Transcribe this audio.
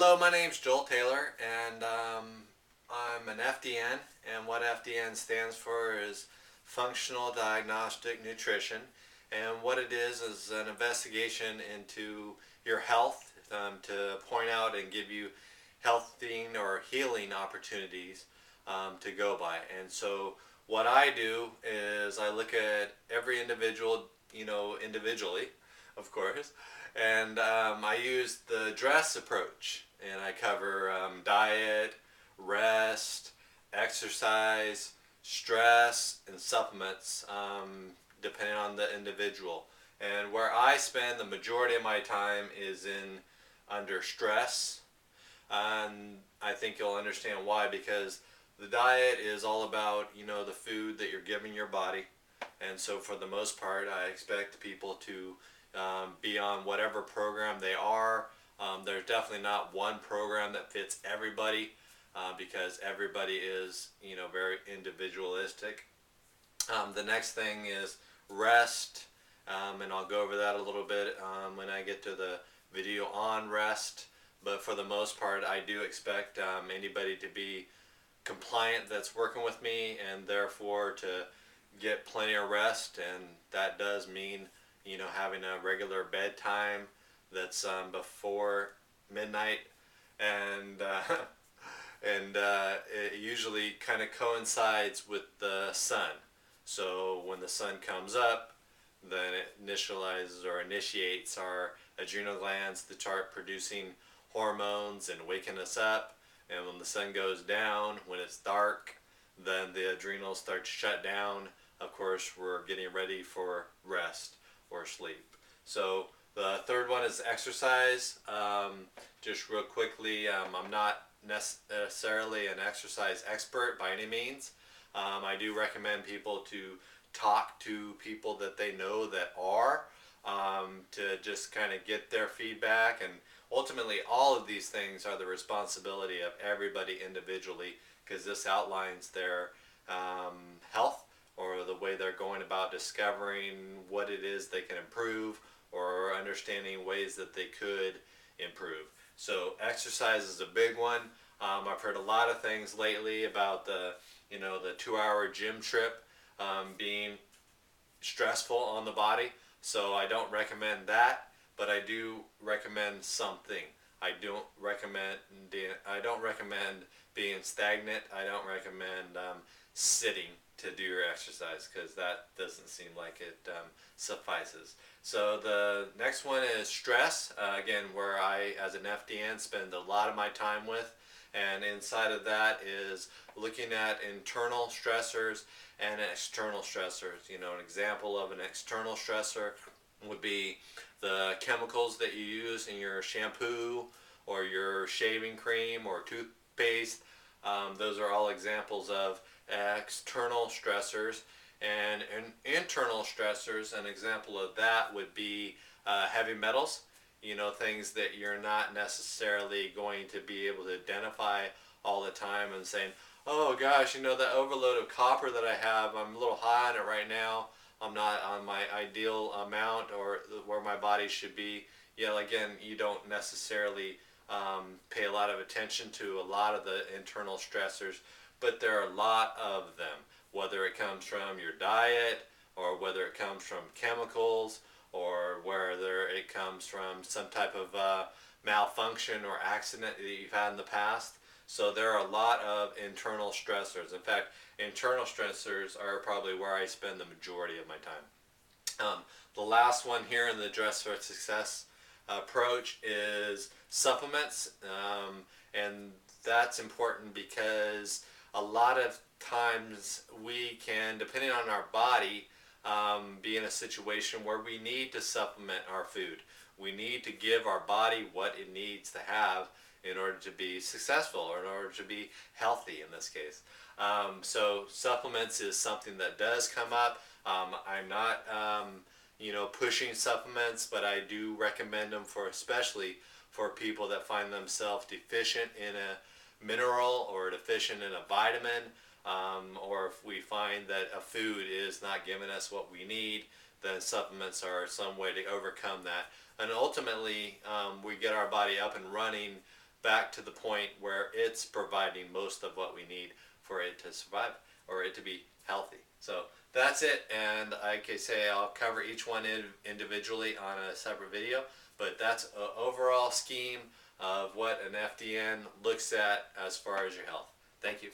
Hello, my name's Joel Taylor, and I'm an FDN, and what FDN stands for is Functional Diagnostic Nutrition, and what it is an investigation into your health to point out and give you healthy or healing opportunities to go by. And so what I do is I look at every individual, individually, of course, and I use the D.R.E.S.S approach, and I cover diet, rest, exercise, stress, and supplements, depending on the individual. And where I spend the majority of my time is in under stress, and I think you'll understand why, because the diet is all about the food that you're giving your body, and so for the most part I expect people to be on whatever program they are. There's definitely not one program that fits everybody because everybody is very individualistic. The next thing is rest, and I'll go over that a little bit when I get to the video on rest. But for the most part, I do expect anybody to be compliant that's working with me, and therefore to get plenty of rest, and that does mean having a regular bedtime that's before midnight, and it usually kind of coincides with the sun. So when the sun comes up, then it initiates our adrenal glands to start producing hormones and waking us up. And when the sun goes down, when it's dark, then the adrenals start to shut down. Of course, we're getting ready for rest or sleep. So the third one is exercise. Just real quickly, I'm not necessarily an exercise expert by any means. I do recommend people to talk to people that they know that are, to just kind of get their feedback. And ultimately, all of these things are the responsibility of everybody individually, because this outlines their health, or the way they're going about discovering what it is they can improve, or understanding ways that they could improve. So exercise is a big one. I've heard a lot of things lately about the 2-hour gym trip being stressful on the body. So I don't recommend that, but I do recommend something. I don't recommend being stagnant. I don't recommend sitting to do your exercise, because that doesn't seem like it suffices. So the next one is stress, again, where I, as an FDN, spend a lot of my time with. And inside of that is looking at internal stressors and external stressors. An example of an external stressor would be the chemicals that you use in your shampoo or your shaving cream or toothpaste. Those are all examples of external stressors. And internal stressors, an example of that would be heavy metals. Things that you're not necessarily going to be able to identify all the time, and saying, oh gosh, that overload of copper that I have, I'm a little high on it right now. I'm not on my ideal amount or where my body should be. Again, you don't necessarily pay a lot of attention to a lot of the internal stressors, but there are a lot of them, whether it comes from your diet, or whether it comes from chemicals, or whether it comes from some type of malfunction or accident that you've had in the past. So there are a lot of internal stressors. In fact, internal stressors are probably where I spend the majority of my time. The last one here in the Dress for Success approach is supplements, and that's important because a lot of times we can, depending on our body, be in a situation where we need to supplement our food. We need to give our body what it needs to have in order to be successful, or in order to be healthy in this case. So supplements is something that does come up. I'm not pushing supplements, but I do recommend them, especially for people that find themselves deficient in a mineral or deficient in a vitamin. Or if we find that a food is not giving us what we need, then supplements are some way to overcome that. And ultimately, we get our body up and running back to the point where it's providing most of what we need for it to survive or it to be healthy. So that's it, and like I say, I'll cover each one individually on a separate video, but that's an overall scheme of what an FDN looks at as far as your health. Thank you.